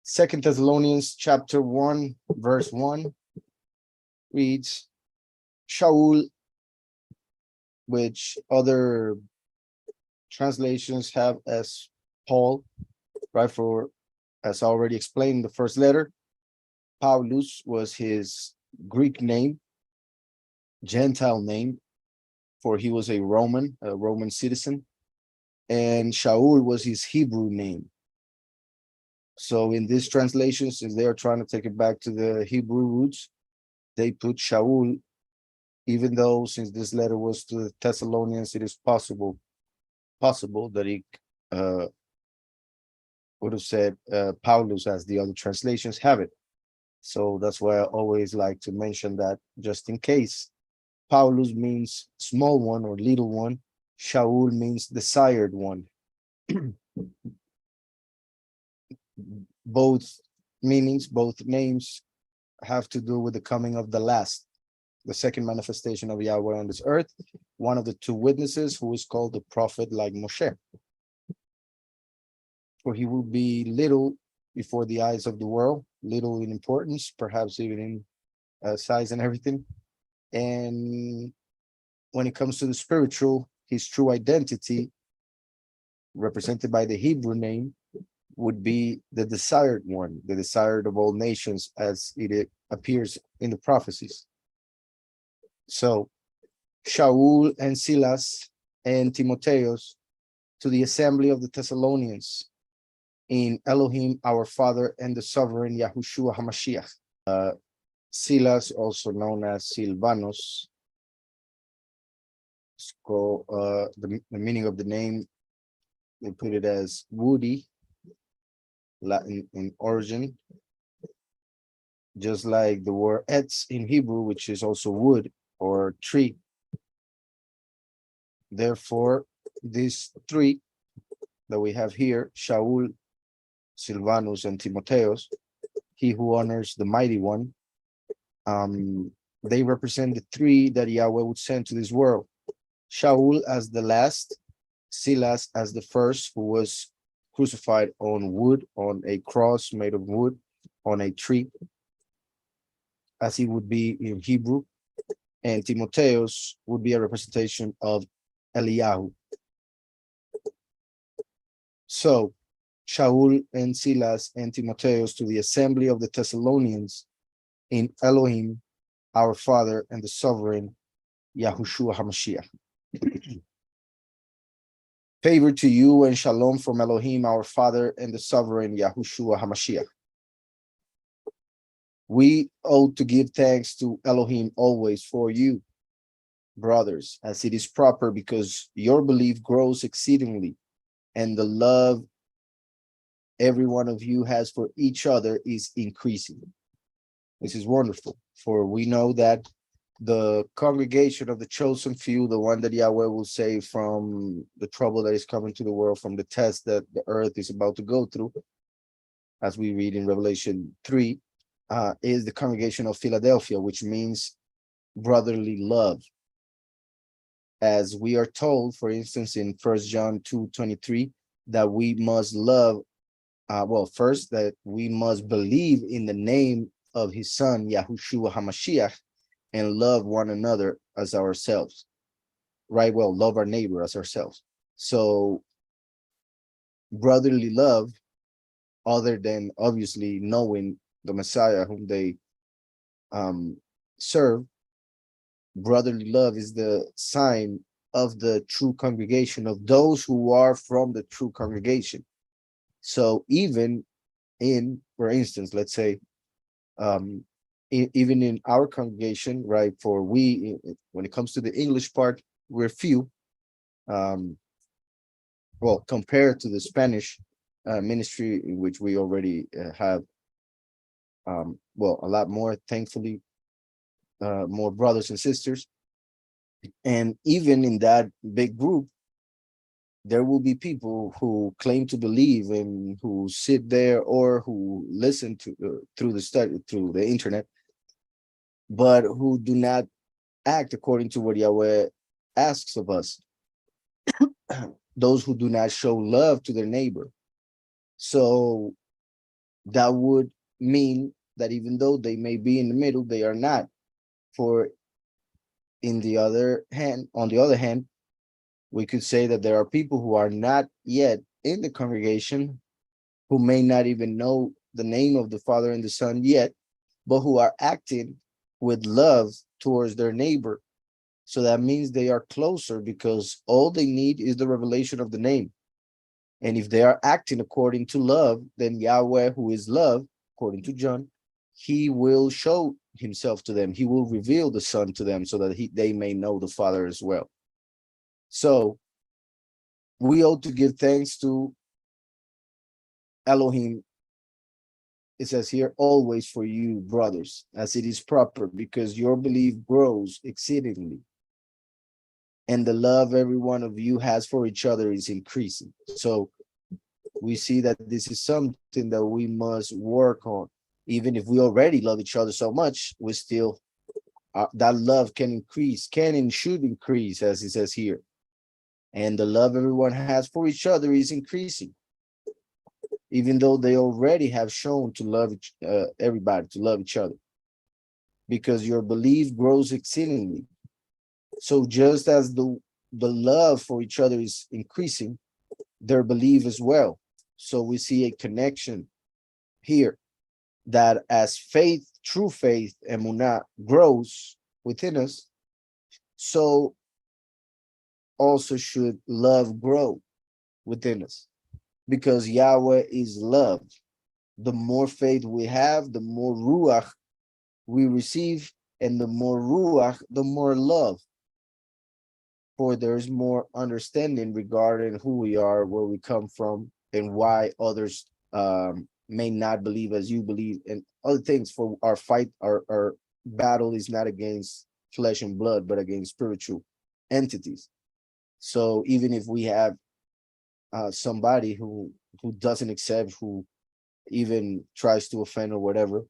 Second Thessalonians chapter 1, verse 1 reads, Shaul, which other translations have as Paul, right? For, as I already explained, the first letter, Paulus was his Greek name, Gentile name, for he was a Roman citizen, and Shaul was his Hebrew name. So in these translations, since they are trying to take it back to the Hebrew roots, they put Shaul, even though since this letter was to the Thessalonians, it is possible that he would have said Paulus, as the other translations have it. So that's why I always like to mention that, just in case. Paulus means small one or little one. Shaul means desired one. Both meanings, both names have to do with the coming of the last, the second manifestation of Yahweh on this earth, one of the two witnesses who is called the prophet like Moshe. For he will be little before the eyes of the world, little in importance, perhaps even in size and everything. And when it comes to the spiritual, his true identity, represented by the Hebrew name, would be the desired one, the desired of all nations, as it appears in the prophecies. So Shaul and Silas and Timotheus to the assembly of the Thessalonians in Elohim, our Father, and the sovereign Yahushua HaMashiach. Silas, also known as Silvanus, the meaning of the name, they put it as woody, Latin in origin, just like the word etz in Hebrew, which is also wood or tree. Therefore, these three that we have here, Shaul, Silvanus, and Timotheus, he who honors the mighty one, they represent the three that Yahweh would send to this world. Shaul as the last, Silas as the first, who was crucified on wood, on a cross made of wood, on a tree, as he would be in Hebrew, and Timotheus would be a representation of Eliyahu. So Shaul and Silas and Timotheus to the assembly of the Thessalonians in Elohim, our Father, and the sovereign Yahushua HaMashiach. Favor to you and shalom from Elohim, our Father, and the sovereign Yahushua HaMashiach. We ought to give thanks to Elohim always for you, brothers, as it is proper, because your belief grows exceedingly, and the love every one of you has for each other is increasing. This is wonderful, for we know that the congregation of the chosen few, the one that Yahweh will save from the trouble that is coming to the world, from the test that the earth is about to go through, as we read in Revelation 3, is the congregation of Philadelphia, which means brotherly love. As we are told, for instance, in 1 John 2:23, that we must love, first, that we must believe in the name of his son, Yahushua HaMashiach, and love one another as ourselves, right? Well, love our neighbor as ourselves. So brotherly love, other than obviously knowing the Messiah whom they serve, brotherly love is the sign of the true congregation, of those who are from the true congregation. So even in, for instance, let's say, even in our congregation, right, for we, when it comes to the English part, we're few, well, compared to the Spanish ministry, in which we already have, well, a lot more, thankfully, more brothers and sisters. And even in that big group, there will be people who claim to believe and who sit there or who listen to through the internet, but who do not act according to what Yahweh asks of us. Those who do not show love to their neighbor. So that would mean that even though they may be in the middle, they are not. For on the other hand, we could say that there are people who are not yet in the congregation, who may not even know the name of the Father and the Son yet, but who are acting with love towards their neighbor. So that means they are closer, because all they need is the revelation of the name. And if they are acting according to love, then Yahweh, who is love, according to John, he will show himself to them. He will reveal the Son to them, so that they may know the Father as well. So we ought to give thanks to Elohim. It says here, always for you, brothers, as it is proper, because your belief grows exceedingly, and the love every one of you has for each other is increasing. So we see that this is something that we must work on. Even if we already love each other so much, we still, that love can increase, can and should increase, as it says here. And the love everyone has for each other is increasing, even though they already have shown to love everybody, to love each other, because your belief grows exceedingly. So just as the love for each other is increasing, their belief as well. So we see a connection here, that as faith, true faith, emunah, grows within us, so also should love grow within us, because Yahweh is love. The more faith we have, the more ruach we receive, and the more ruach, the more love. For there's more understanding regarding who we are, where we come from, and why others may not believe as you believe, and other things. For our fight, our battle is not against flesh and blood, but against spiritual entities. So even if we have somebody who doesn't accept, who even tries to offend or whatever,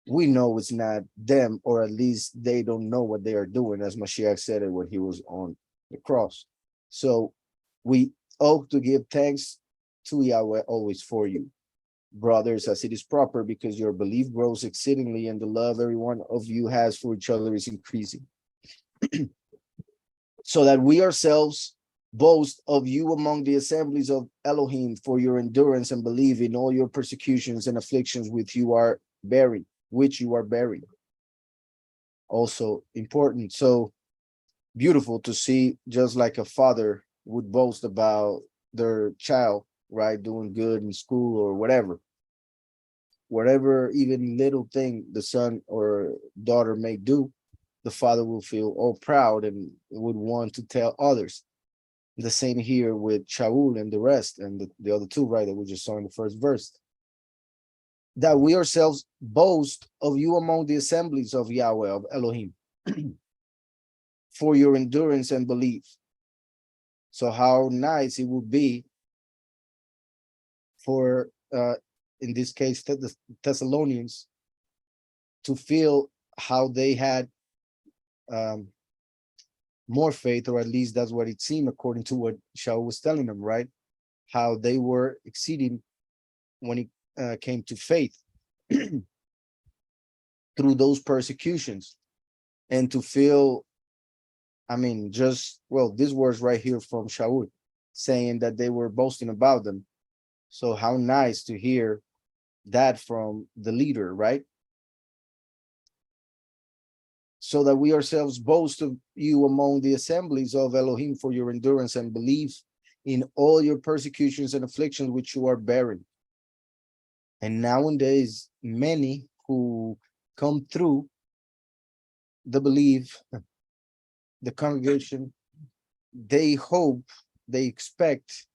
we know it's not them, or at least they don't know what they are doing, as Mashiach said it when he was on the cross. So we ought to give thanks to Yahweh always for you, brothers, as it is proper, because your belief grows exceedingly, and the love every one of you has for each other is increasing. So that we ourselves boast of you among the assemblies of Elohim for your endurance and belief in all your persecutions and afflictions which you are bearing. Also important. So beautiful to see, just like a father would boast about their child, right, doing good in school or whatever even little thing the son or daughter may do, the father will feel all proud and would want to tell others. The same here with Shaul and the rest, and the other two, right, that we just saw in the first verse. That we ourselves boast of you among the assemblies of Yahweh, of Elohim, for your endurance and belief. So how nice it would be for, in this case, the Thessalonians, to feel how they had more faith, or at least that's what it seemed according to what Shaul was telling them, right? How they were exceeding when it came to faith through those persecutions, and to feel, I mean, just, well, this words right here from Shaul saying that they were boasting about them. So how nice to hear that from the leader, right? So that we ourselves boast of you among the assemblies of Elohim for your endurance and belief in all your persecutions and afflictions which you are bearing. And nowadays, many who come through the belief, the congregation, they hope, they expect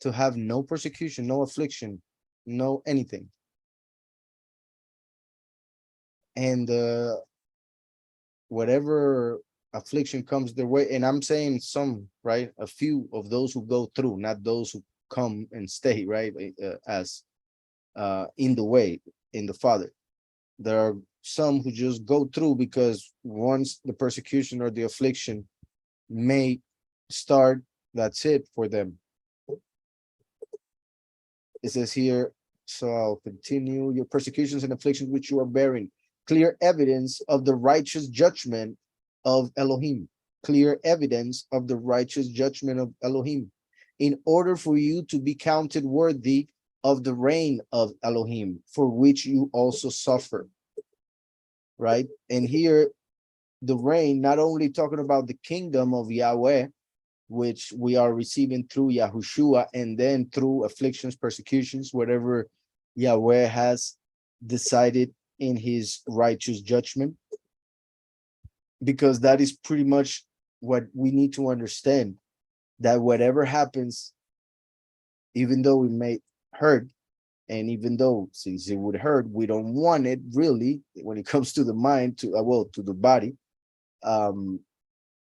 to have no persecution, no affliction, no anything. And whatever affliction comes their way, and I'm saying some, right, a few of those who go through, not those who come and stay, right, as in the way, in the Father. There are some who just go through, because once the persecution or the affliction may start, that's it for them. It says here, So I'll continue. Your persecutions and afflictions which you are bearing, clear evidence of the righteous judgment of Elohim. Clear evidence of the righteous judgment of Elohim, in order for you to be counted worthy of the reign of Elohim, for which you also suffer. Right? And here, the reign, not only talking about the kingdom of Yahweh, which we are receiving through Yahushua, and then through afflictions, persecutions, whatever Yahweh has decided in his righteous judgment, because that is pretty much what we need to understand, that whatever happens, even though it may hurt, and even though since it would hurt, we don't want it really when it comes to the mind, to to the body.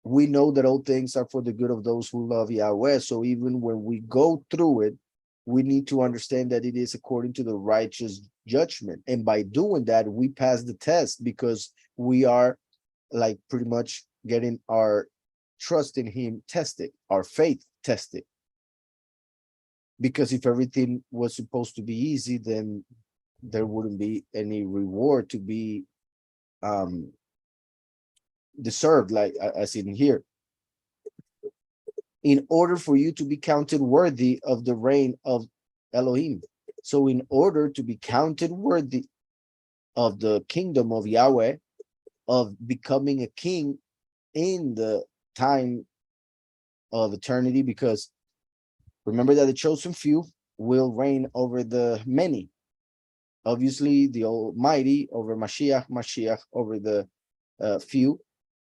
We know that all things are for the good of those who love Yahweh. So even when we go through it, we need to understand that it is according to the righteous judgment. And by doing that, we pass the test, because we are like pretty much getting our trust in him tested, our faith tested. Because if everything was supposed to be easy, then there wouldn't be any reward to be deserved, like as in here. In order for you to be counted worthy of the reign of Elohim. So in order to be counted worthy of the kingdom of Yahweh, of becoming a king in the time of eternity, because remember that the chosen few will reign over the many. Obviously, the Almighty over Mashiach, Mashiach over the few,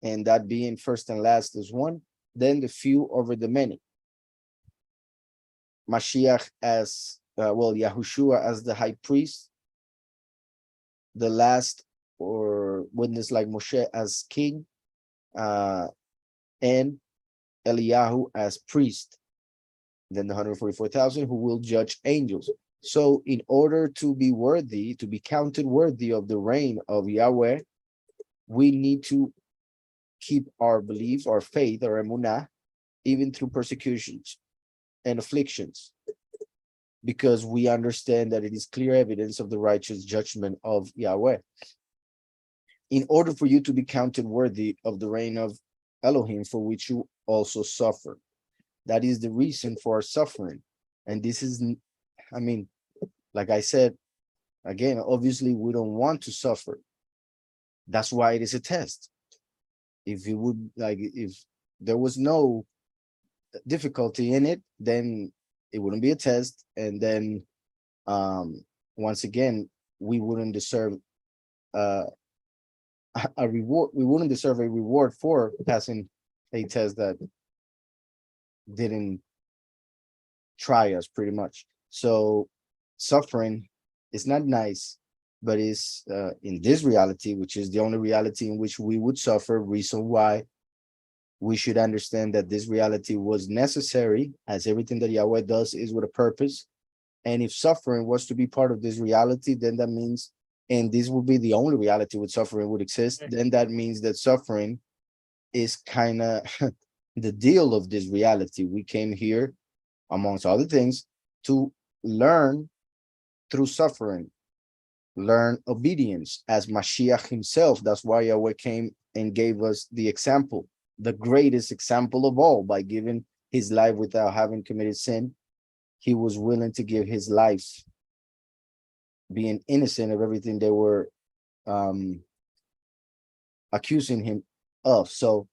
and that being first and last as one, then the few over the many. Mashiach as, Yahushua as the high priest, the last or witness like Moshe as king, and Eliyahu as priest. Then the 144,000 who will judge angels. So in order to be worthy, to be counted worthy of the reign of Yahweh, we need to keep our belief, our faith, our emunah, even through persecutions and afflictions, because we understand that it is clear evidence of the righteous judgment of Yahweh. In order for you to be counted worthy of the reign of Elohim, for which you also suffer. That is the reason for our suffering. And this is, I mean, like I said, again, obviously we don't want to suffer. That's why it is a test. If it would, like, if there was no difficulty in it, then it wouldn't be a test. And then once again, we wouldn't deserve a reward. We wouldn't deserve a reward for passing a test that didn't try us, pretty much. So suffering is not nice, but is in this reality, which is the only reality in which we would suffer, reason why we should understand that this reality was necessary, as everything that Yahweh does is with a purpose. And if suffering was to be part of this reality, then that means, and this would be the only reality where suffering would exist, then that means that suffering is kind of the deal of this reality. We came here, amongst other things, to learn through suffering, learn obedience as Mashiach himself. That's why Yahweh came and gave us the example, the greatest example of all, by giving his life without having committed sin. He was willing to give his life, being innocent of everything they were accusing him of. So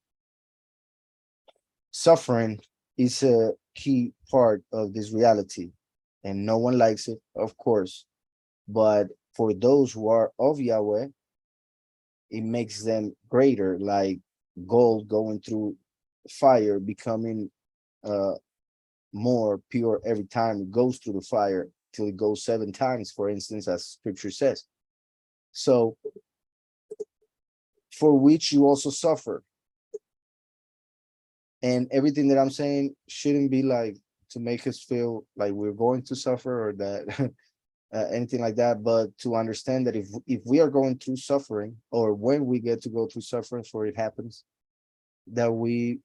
suffering is a key part of this reality, and no one likes it, of course. But for those who are of Yahweh, it makes them greater, like gold going through fire, becoming more pure every time it goes through the fire, till it goes 7 times, for instance, as scripture says. So, for which you also suffer. And everything that I'm saying shouldn't be like to make us feel like we're going to suffer, or that anything like that, but to understand that if we are going through suffering, or when we get to go through suffering, for it happens, that we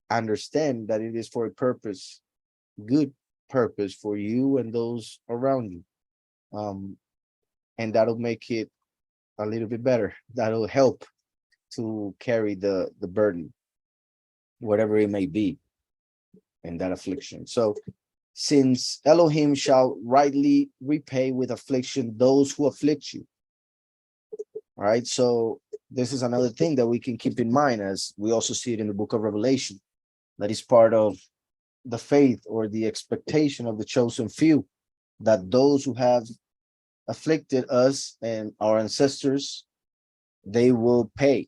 understand that it is for a purpose, good purpose for you and those around you. and that'll make it a little bit better. That'll help to carry the burden, whatever it may be, in that affliction. So, since Elohim shall rightly repay with affliction those who afflict you. All right. So this is another thing that we can keep in mind, as we also see it in the book of Revelation, that is part of the faith or the expectation of the chosen few, that those who have afflicted us and our ancestors, they will pay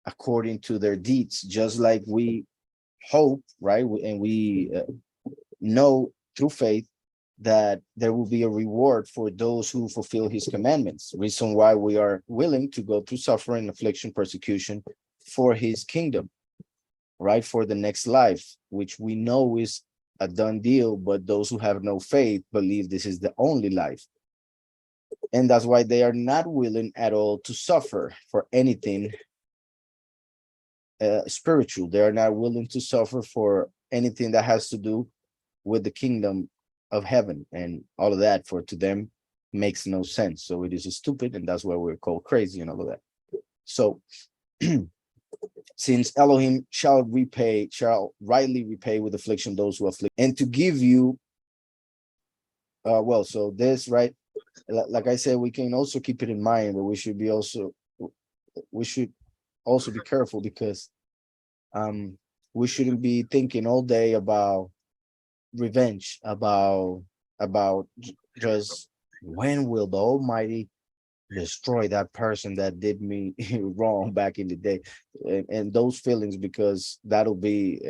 according to their deeds, just like we hope, right? And we know through faith that there will be a reward for those who fulfill his commandments. Reason why we are willing to go through suffering, affliction, persecution for his kingdom, right? For the next life, which we know is a done deal, but those who have no faith believe this is the only life. And that's why they are not willing at all to suffer for anything spiritual. They are not willing to suffer for anything that has to do with the kingdom of heaven and all of that. For to them makes no sense. So it is stupid, and that's why we're called crazy and all of that. So since Elohim shall rightly repay with affliction those who afflict, and to give you so this, right, like I said, we can also keep it in mind, but we should also be careful, because we shouldn't be thinking all day about revenge, about just when will the Almighty destroy that person that did me wrong back in the day, and those feelings, because that'll be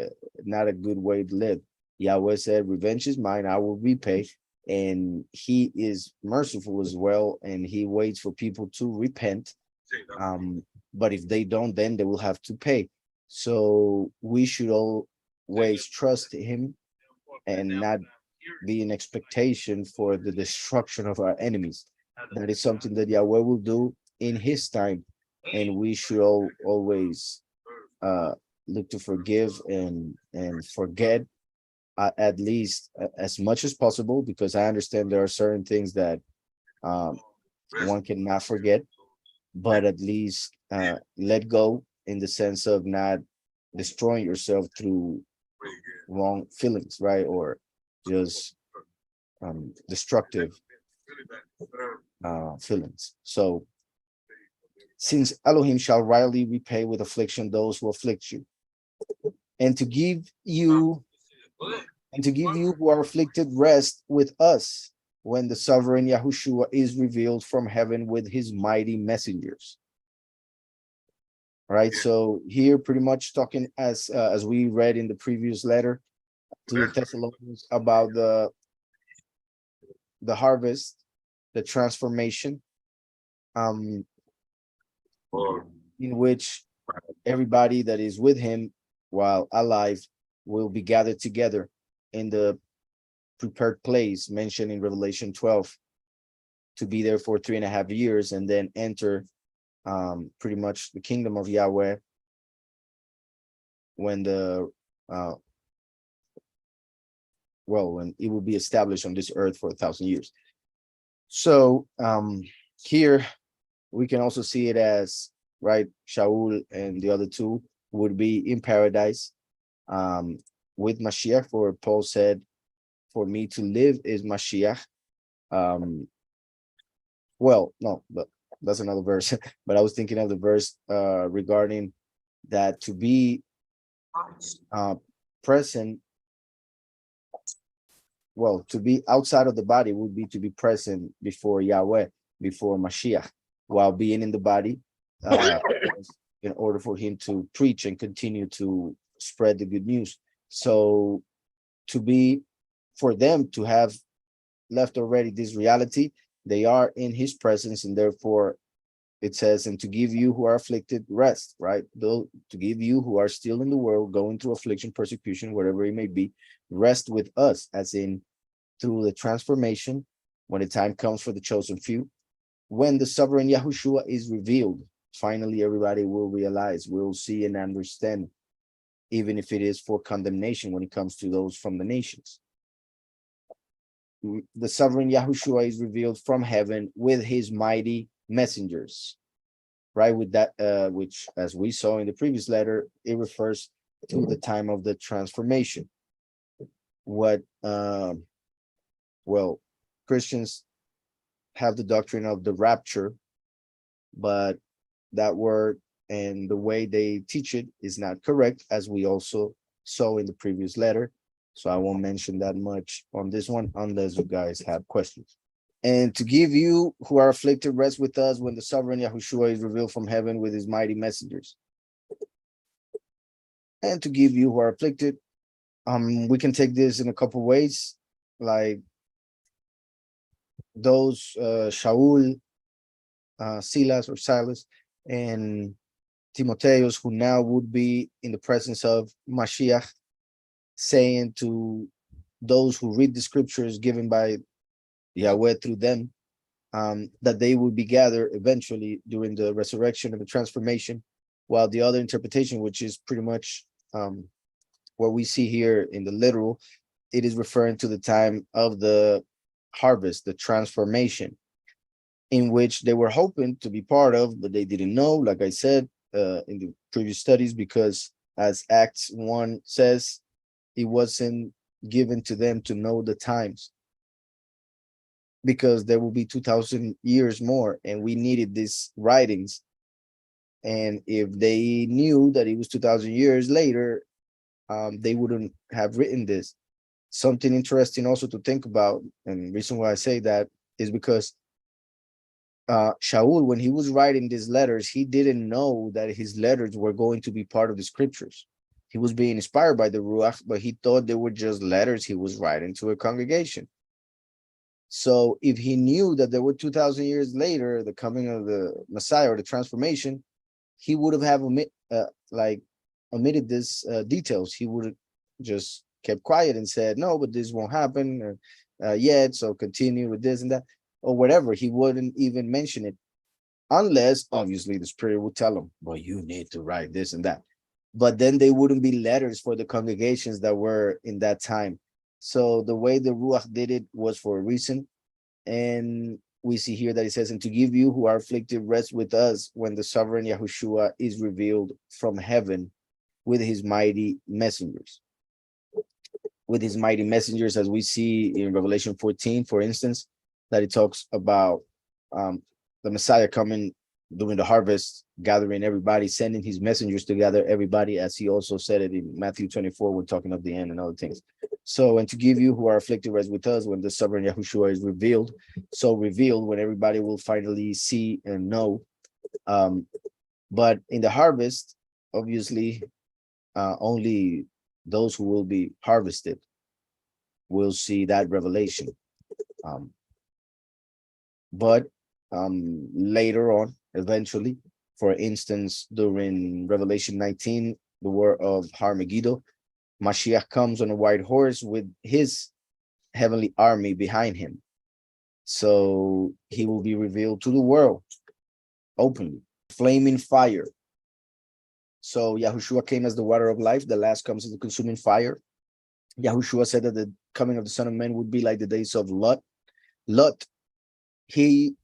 not a good way to live. Yahweh said, revenge is mine, I will repay, and he is merciful as well, and he waits for people to repent. But if they don't, then they will have to pay. So we should always trust him and not be in expectation for the destruction of our enemies. That is something that Yahweh will do in his time, and we should always look to forgive and forget, at least as much as possible, because I understand there are certain things that one cannot forget, but at least let go, in the sense of not destroying yourself through wrong feelings, right? Or just destructive feelings. So since Elohim shall rightly repay with affliction those who afflict you, and to give you who are afflicted rest with us, when the sovereign Yahushua is revealed from heaven with his mighty messengers. All right, so here pretty much talking, as we read in the previous letter to the Thessalonians, about the harvest, the transformation, in which everybody that is with him while alive will be gathered together in the prepared place mentioned in Revelation 12, to be there for 3.5 years, and then enter pretty much the kingdom of Yahweh, when when it will be established on this earth for 1,000 years. So here we can also see it as, right, Shaul and the other two would be in paradise with Mashiach, for Paul said, for me to live is Mashiach. No, but that's another verse. But I was thinking of the verse regarding that to be present, to be outside of the body would be to be present before Yahweh, before Mashiach, while being in the body, in order for him to preach and continue to spread the good news. So for them to have left already this reality, they are in his presence, and therefore it says, and to give you who are afflicted rest, right? Though to give you who are still in the world, going through affliction, persecution, whatever it may be, rest with us, as in through the transformation, when the time comes for the chosen few, when the sovereign Yahushua is revealed. Finally, everybody will realize, will see and understand, even if it is for condemnation when it comes to those from the nations. the sovereign Yahushua is revealed from heaven with his mighty messengers, right? With that, which, as we saw in the previous letter, it refers to the time of the transformation. What, well, Christians have the doctrine of the rapture, but that word and the way they teach it is not correct, as we also saw in the previous letter. So I won't mention that much on this one unless you guys have questions. And to give you who are afflicted rest with us when the sovereign Yahushua is revealed from heaven with his mighty messengers. And to give you who are afflicted, we can take this in a couple ways, like those Shaul, Silas or Silas, and Timotheus, who now would be in the presence of Mashiach, saying to those who read the scriptures given by Yahweh through them, that they would be gathered eventually during the resurrection and the transformation, while the other interpretation, which is pretty much what we see here in the literal, it is referring to the time of the harvest, the transformation, in which they were hoping to be part of, but they didn't know, like I said in the previous studies, because as Acts 1 says, it wasn't given to them to know the times, because there will be 2,000 years more, and we needed these writings. And if they knew that it was 2,000 years later, they wouldn't have written this. Something interesting also to think about, and the reason why I say that is because Shaul, when he was writing these letters, he didn't know that his letters were going to be part of the scriptures. He was being inspired by the Ruach, but he thought they were just letters he was writing to a congregation. So if he knew that there were 2,000 years later, the coming of the Messiah or the transformation, he would have omitted this details. He would have just kept quiet and said, no, but this won't happen yet, so continue with this and that, or whatever. He wouldn't even mention it, unless obviously the Spirit would tell him, well, you need to write this and that. But then they wouldn't be letters for the congregations that were in that time. So the way the Ruach did it was for a reason. And we see here that it says, and to give you who are afflicted rest with us when the sovereign Yahushua is revealed from heaven with his mighty messengers. With his mighty messengers, as we see in Revelation 14, for instance, that it talks about the Messiah coming during the harvest, gathering everybody, sending his messengers to gather everybody, as he also said it in Matthew 24, we're talking of the end and other things. So, and to give you who are afflicted rest with us when the sovereign Yahushua is revealed. So revealed when everybody will finally see and know. But in the harvest, obviously, only those who will be harvested will see that revelation. But later on, eventually, for instance, during Revelation 19, the war of Harmagedon, Mashiach comes on a white horse with his heavenly army behind him. So he will be revealed to the world openly, flaming fire. So Yahushua came as the water of life. The last comes as the consuming fire. Yahushua said that the coming of the Son of Man would be like the days of Lot. Lot, he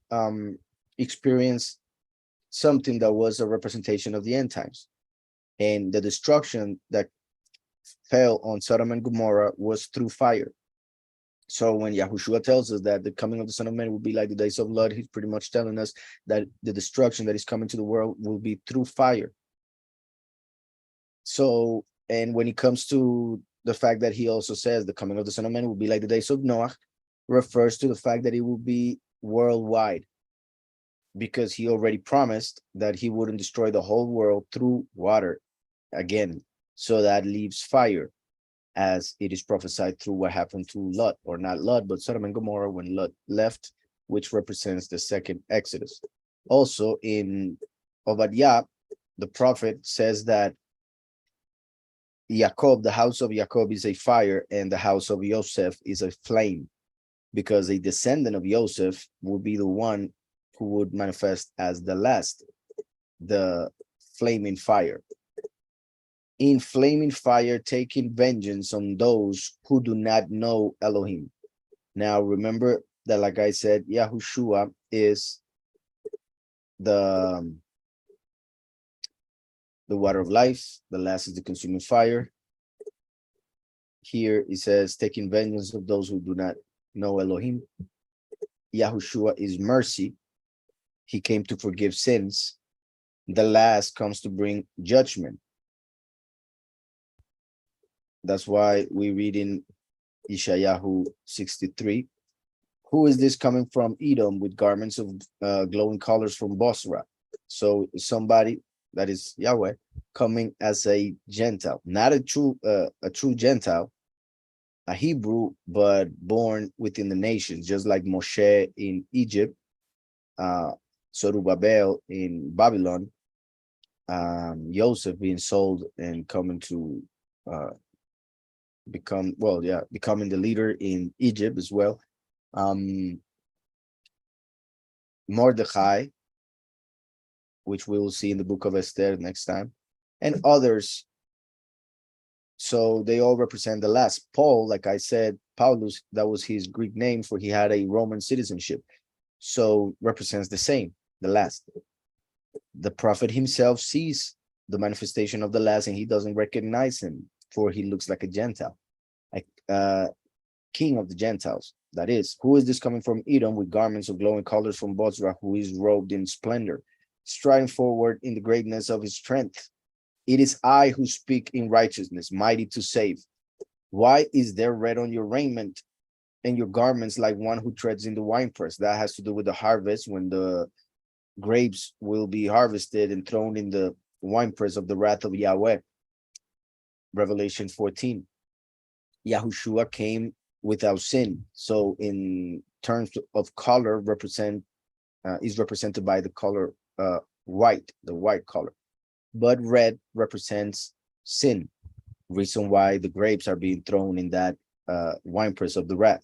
experienced something that was a representation of the end times. And the destruction that fell on Sodom and Gomorrah was through fire. So when Yahushua tells us that the coming of the Son of Man will be like the days of Lot, he's pretty much telling us that the destruction that is coming to the world will be through fire. So, and when it comes to the fact that he also says the coming of the Son of Man will be like the days of Noah, refers to the fact that it will be worldwide, because he already promised that he wouldn't destroy the whole world through water again. So that leaves fire, as it is prophesied through what happened to Lot, or not Lot, but Sodom and Gomorrah when Lot left, which represents the second Exodus. Also in Obadiah, the prophet says that Jacob, the house of Jacob is a fire, and the house of Joseph is a flame, because a descendant of Joseph would be the one who would manifest as the last, the flaming fire. In flaming fire, taking vengeance on those who do not know Elohim. Now, remember that, like I said, Yahushua is the water of life. The last is the consuming fire. Here it says, taking vengeance of those who do not know Elohim. Yahushua is mercy. He came to forgive sins. The last comes to bring judgment. That's why we read in Ishayahu 63, who is this coming from Edom with garments of glowing colors from Bosra? So somebody that is Yahweh coming as a Gentile, not a true Gentile, a Hebrew, but born within the nations, just like Moshe in Egypt, Zorobabel in Babylon, Joseph being sold and coming to becoming the leader in Egypt as well. Mordechai, which we will see in the book of Esther next time, and others. So they all represent the last. Paul, like I said, Paulus, that was his Greek name, for he had a Roman citizenship. So represents the same, the last. The prophet himself sees the manifestation of the last, and he doesn't recognize him, for he looks like a Gentile, like king of the Gentiles. That is, who is this coming from Edom with garments of glowing colors from Bozrah, who is robed in splendor, striding forward in the greatness of his strength? It is I who speak in righteousness, mighty to save. Why is there red on your raiment and your garments like one who treads in the winepress? That has to do with the harvest, when the grapes will be harvested and thrown in the winepress of the wrath of Yahweh. Revelation 14. Yahushua came without sin. So in terms of color, is represented by the color white, the white color. But red represents sin, reason why the grapes are being thrown in that winepress of the wrath.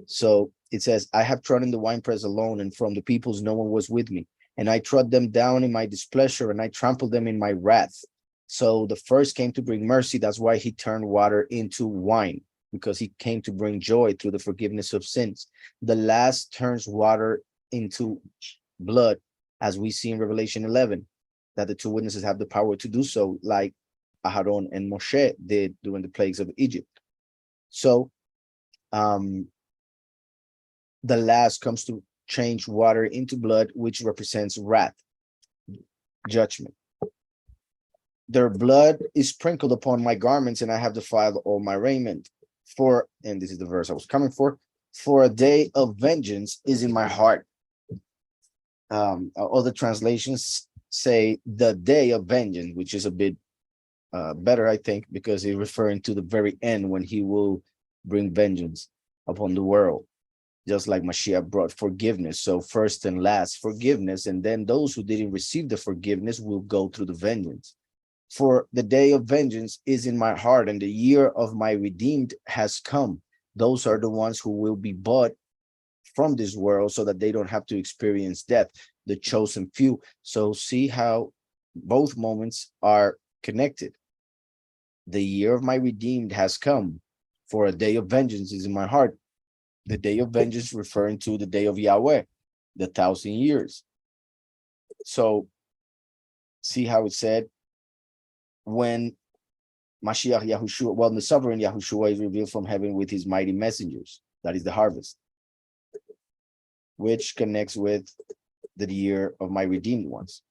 So it says, I have trodden the winepress alone, and from the peoples no one was with me. And I trod them down in my displeasure, and I trampled them in my wrath. So the first came to bring mercy. That's why he turned water into wine, because he came to bring joy through the forgiveness of sins. The last turns water into blood, as we see in Revelation 11, that the two witnesses have the power to do so, like Aharon and Moshe did during the plagues of Egypt. So the last comes to change water into blood, which represents wrath, judgment. Their blood is sprinkled upon my garments, and I have defiled all my raiment. And this is the verse I was coming for a day of vengeance is in my heart. Other translations say the day of vengeance, which is a bit better, I think, because it's referring to the very end, when he will bring vengeance upon the world, just like Mashiach brought forgiveness. So first and last, forgiveness, and then those who didn't receive the forgiveness will go through the vengeance. For the day of vengeance is in my heart, and the year of my redeemed has come. Those are the ones who will be bought from this world, so that they don't have to experience death, the chosen few. So see how both moments are connected. The year of my redeemed has come, for a day of vengeance is in my heart. The day of vengeance referring to the day of Yahweh, the 1,000 years. So see how it said, when Mashiach Yahushua, the sovereign Yahushua is revealed from heaven with his mighty messengers. That is the harvest, which connects with the year of my redeemed ones.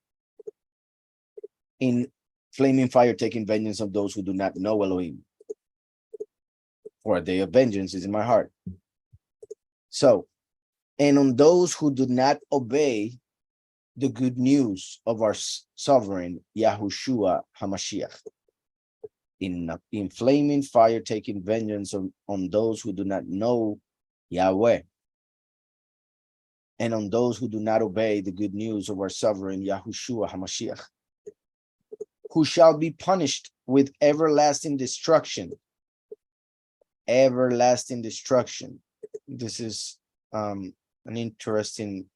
In flaming fire, taking vengeance of those who do not know Elohim. For a day of vengeance is in my heart. So, and on those who do not obey the good news of our sovereign Yahushua HaMashiach. In flaming fire, taking vengeance on those who do not know Yahweh, and on those who do not obey the good news of our sovereign Yahushua HaMashiach, who shall be punished with everlasting destruction. Everlasting destruction. This is an interesting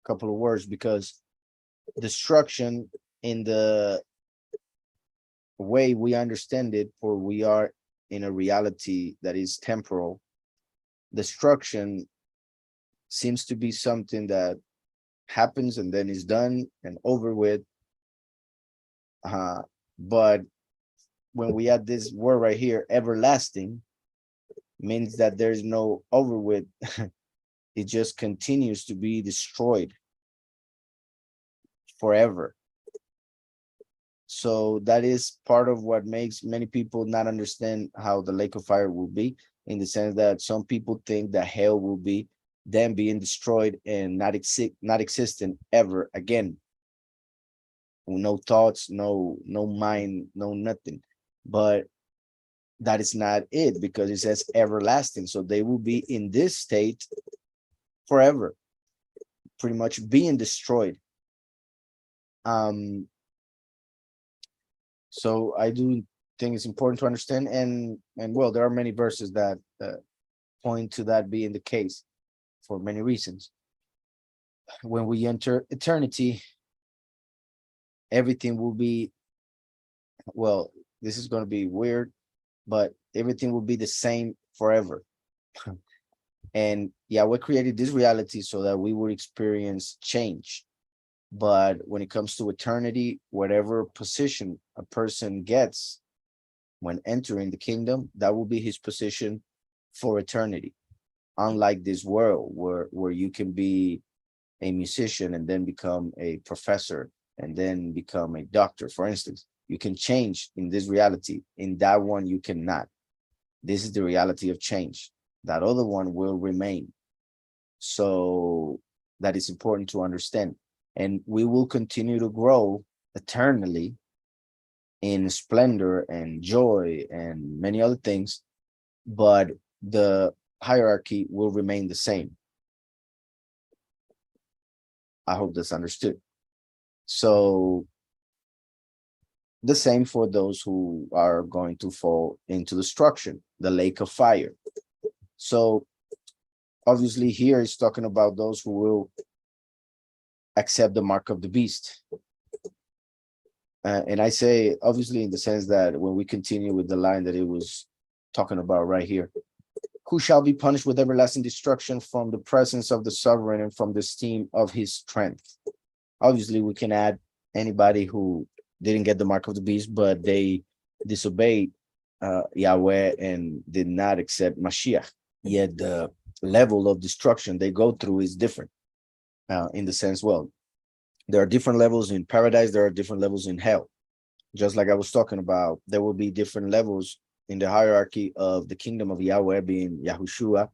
couple of words, because destruction, in the way we understand it, for we are in a reality that is temporal, destruction seems to be something that happens and then is done and over with. But when we add this word right here, everlasting, means that there's no over with. It just continues to be destroyed forever. So that is part of what makes many people not understand how the lake of fire will be, in the sense that some people think that hell will be them being destroyed and not existent ever again. No thoughts, no mind, no nothing. But that is not it, because it says everlasting. So they will be in this state forever, pretty much being destroyed. So I do think it's important to understand, and well, there are many verses that point to that being the case for many reasons. When we enter eternity, everything will be, well, this is going to be weird, but everything will be the same forever. And Yahweh created this reality so that we would experience change. But when it comes to eternity, whatever position a person gets when entering the kingdom, that will be his position for eternity. Unlike this world where you can be a musician and then become a professor and then become a doctor, for instance, you can change in this reality. In that one, you cannot. This is the reality of change. That other one will remain. So that is important to understand. And we will continue to grow eternally in splendor and joy and many other things, but the hierarchy will remain the same. I hope that's understood. So the same for those who are going to fall into destruction, the lake of fire. So obviously here it's talking about those who will accept the mark of the beast. And I say obviously in the sense that when we continue with the line that it was talking about right here, who shall be punished with everlasting destruction from the presence of the sovereign and from the esteem of his strength. Obviously we can add anybody who didn't get the mark of the beast, but they disobeyed Yahweh and did not accept Mashiach. Yet the level of destruction they go through is different in the sense, well, there are different levels in paradise, there are different levels in hell. Just like I was talking about, there will be different levels in the hierarchy of the kingdom of Yahweh, being Yahushua.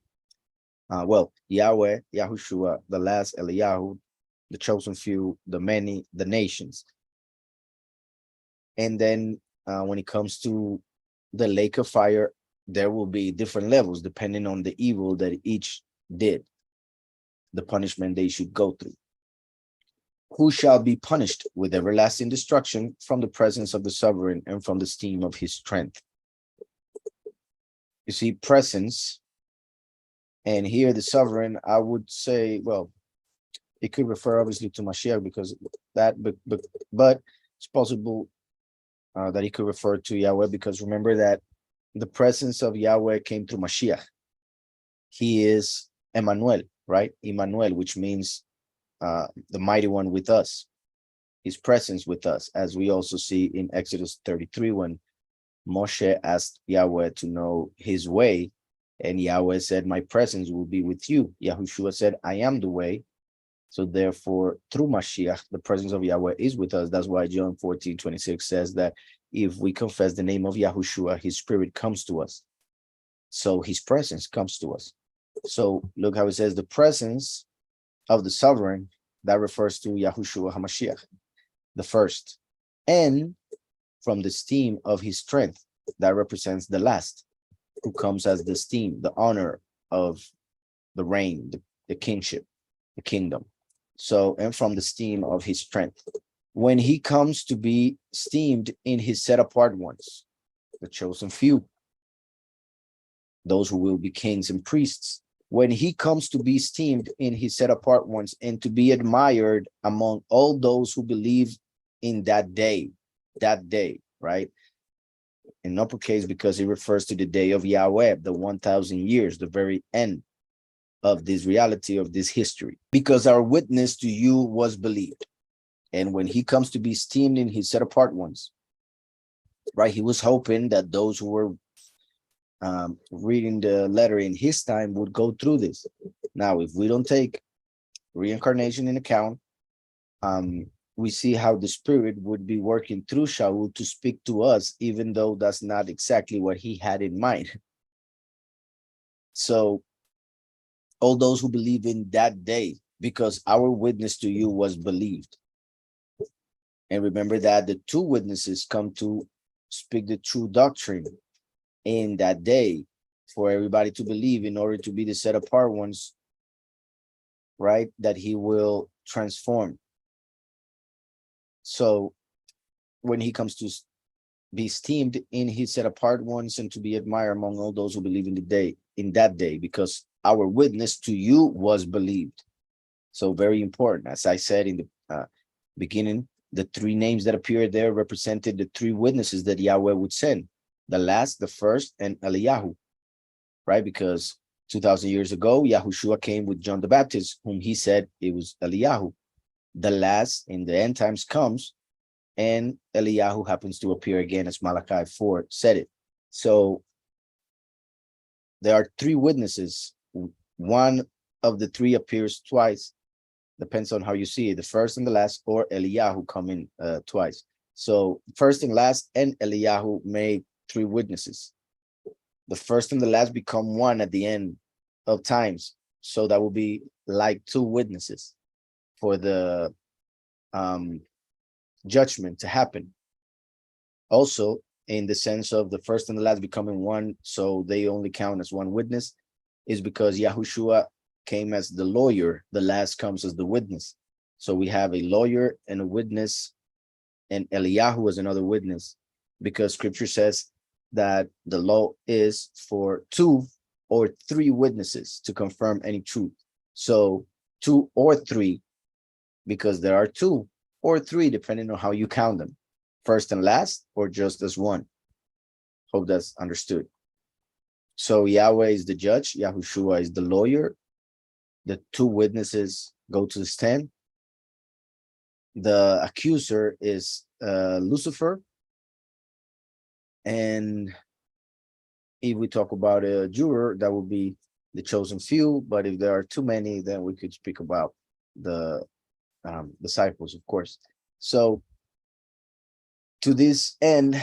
Well, Yahweh, Yahushua, the last Eliyahu, the chosen few, the many, the nations. And then when it comes to the lake of fire, there will be different levels depending on the evil that each did, the punishment they should go through. Who shall be punished with everlasting destruction from the presence of the sovereign and from the esteem of his strength. You see, presence, and here the sovereign, I would say, well, it could refer obviously to Mashiach because that, but it's possible that it could refer to Yahweh, because remember that the presence of Yahweh came through Mashiach. He is Emmanuel, right? Emmanuel, which means the mighty one with us, his presence with us, as we also see in Exodus 33 when Moshe asked Yahweh to know his way, and Yahweh said, my presence will be with you. Yahushua said, I am the way. So therefore, through Mashiach, the presence of Yahweh is with us. That's why John 14:26 says that if we confess the name of Yahushua, his spirit comes to us. So his presence comes to us. So look how it says the presence of the sovereign, that refers to Yahushua HaMashiach, the first. And from the esteem of his strength, that represents the last, who comes as the esteem, the honor of the reign, the kingship, the kingdom. So, and from the esteem of his strength. When he comes to be esteemed in his set apart ones, the chosen few, those who will be kings and priests, when he comes to be esteemed in his set apart ones and to be admired among all those who believe in that day, right? in uppercase because it refers to the day of Yahweh, the 1,000 years, the very end of this reality, of this history. Because our witness to you was believed. And when he comes to be esteemed in his set apart ones, right, he was hoping that those who were reading the letter in his time would go through this. Now, if we don't take reincarnation in account, we see how the Spirit would be working through Shaul to speak to us, even though that's not exactly what he had in mind. So all those who believe in that day, because our witness to you was believed. And remember that the two witnesses come to speak the true doctrine in that day for everybody to believe, in order to be the set apart ones, right, that he will transform. So when he comes to be esteemed in his set apart ones and to be admired among all those who believe in that day, because our witness to you was believed. So very important. As I said in the beginning, the three names that appeared there represented the three witnesses that Yahweh would send: the last, the first, and Eliyahu, right? Because 2,000 years ago, Yahushua came with John the Baptist, whom he said it was Eliyahu. The last in the end times comes, and Eliyahu happens to appear again, as Malachi 4 said it. So there are three witnesses. One of the three appears twice. Depends on how you see it, the first and the last, or Eliyahu coming twice. So first and last and Eliyahu made three witnesses. The first and the last become one at the end of times. So that will be like two witnesses for the judgment to happen. Also, in the sense of the first and the last becoming one, so they only count as one witness, is because Yahushua came as the lawyer, the last comes as the witness. So we have a lawyer and a witness, and Eliyahu is another witness, because scripture says that the law is for 2 or 3 witnesses to confirm any truth. So 2 or 3, because there are 2 or 3, depending on how you count them, first and last, or just as one. Hope that's understood. So Yahweh is the judge, Yahushua is the lawyer. The 2 witnesses go to the stand. The accuser is Lucifer. And if we talk about a juror, that would be the chosen few. But if there are too many, then we could speak about the disciples, of course. So to this end,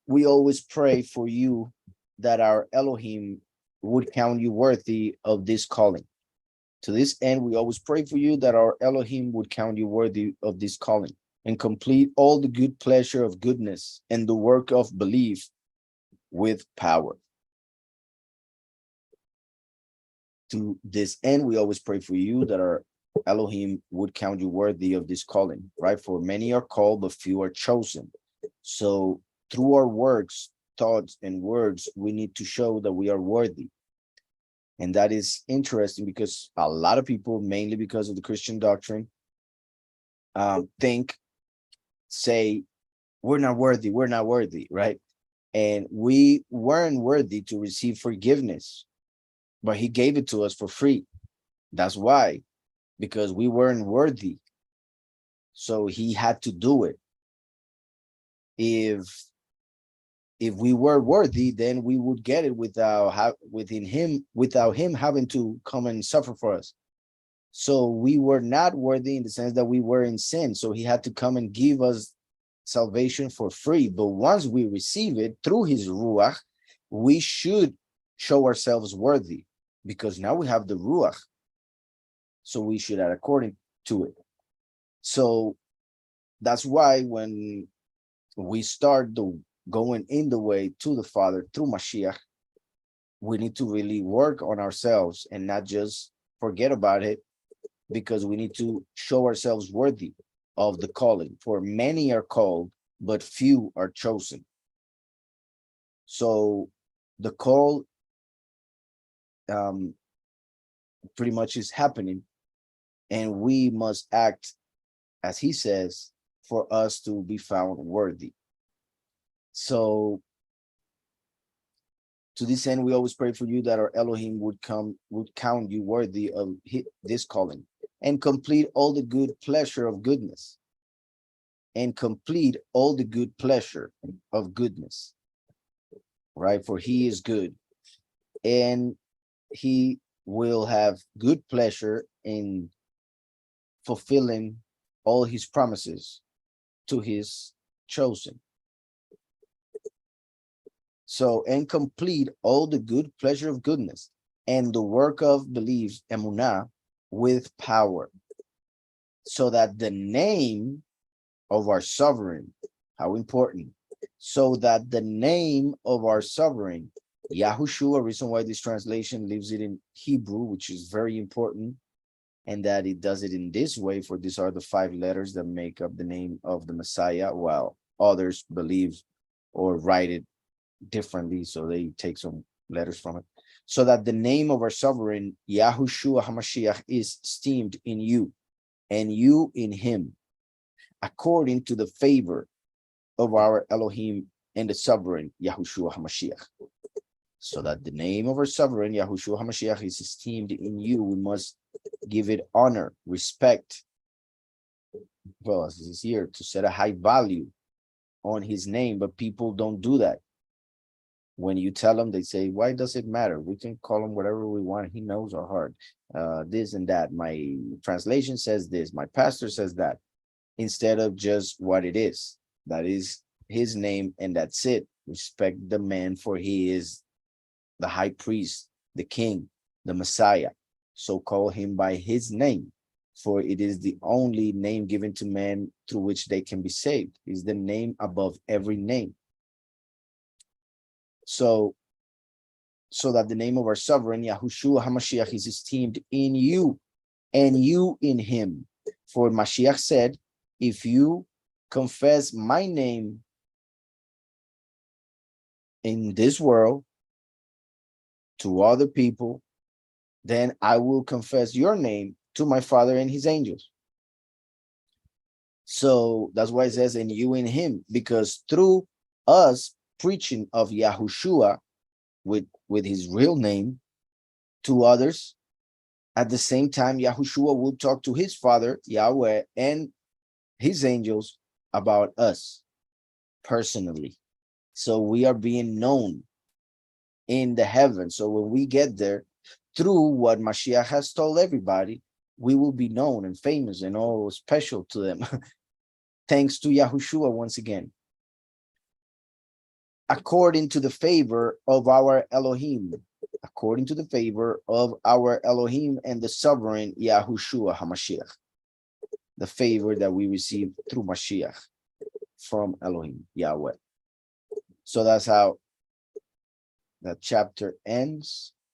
we always pray for you that our Elohim would count you worthy of this calling. To this end, we always pray for you that our Elohim would count you worthy of this calling and complete all the good pleasure of goodness and the work of belief with power. To this end, we always pray for you that our Elohim would count you worthy of this calling, right? For many are called, but few are chosen. So through our works, thoughts, and words, we need to show that we are worthy. And that is interesting because a lot of people, mainly because of the Christian doctrine, say, we're not worthy, right? And we weren't worthy to receive forgiveness, but he gave it to us for free. That's why, because we weren't worthy. So he had to do it. If we were worthy, then we would get it without him having to come and suffer for us. So we were not worthy in the sense that we were in sin. So he had to come and give us salvation for free. But once we receive it through his Ruach, we should show ourselves worthy, because now we have the Ruach. So we should act according to it. So that's why when we start going in the way to the Father through Mashiach, we need to really work on ourselves and not just forget about it, because we need to show ourselves worthy of the calling. For many are called, but few are chosen. So the call pretty much is happening, and we must act as he says for us to be found worthy. So To this end, we always pray for you that our Elohim would count you worthy of this calling and complete all the good pleasure of goodness. And complete all the good pleasure of goodness. Right? For he is good. And he will have good pleasure in fulfilling all his promises to his chosen. So, and complete all the good pleasure of goodness and the work of belief, emunah, with power, so that the name of our sovereign, how important, so that the name of our sovereign, Yahushua, reason why this translation leaves it in Hebrew, which is very important, and that it does it in this way, for these are the 5 letters that make up the name of the Messiah, while others believe or write it differently, so they take some letters from it. So that the name of our sovereign, Yahushua HaMashiach, is esteemed in you, and you in him, according to the favor of our Elohim and the sovereign, Yahushua HaMashiach. So that the name of our sovereign, Yahushua HaMashiach, is esteemed in you, we must give it honor, respect. Well, as is here, to set a high value on his name, but people don't do that. When you tell them, they say, why does it matter? We can call him whatever we want. He knows our heart. This and that. My translation says this. My pastor says that. Instead of just what it is. That is his name, and that's it. Respect the man, for he is the high priest, the king, the Messiah. So call him by his name, for it is the only name given to man through which they can be saved. Is the name above every name. So that the name of our sovereign, Yahushua HaMashiach, is esteemed in you, and you in him. For Mashiach said, if you confess my name in this world to other people, then I will confess your name to my Father and his angels. So that's why it says, and you in him, because through us preaching of Yahushua with his real name to others, at the same time, Yahushua will talk to his Father, Yahweh, and his angels about us personally. So we are being known in the heavens. So when we get there, through what Mashiach has told everybody, we will be known and famous and all special to them. Thanks to Yahushua once again. According to the favor of our Elohim. According to the favor of our Elohim and the sovereign Yahushua HaMashiach. The favor that we receive through Mashiach from Elohim, Yahweh. So that's how that chapter ends.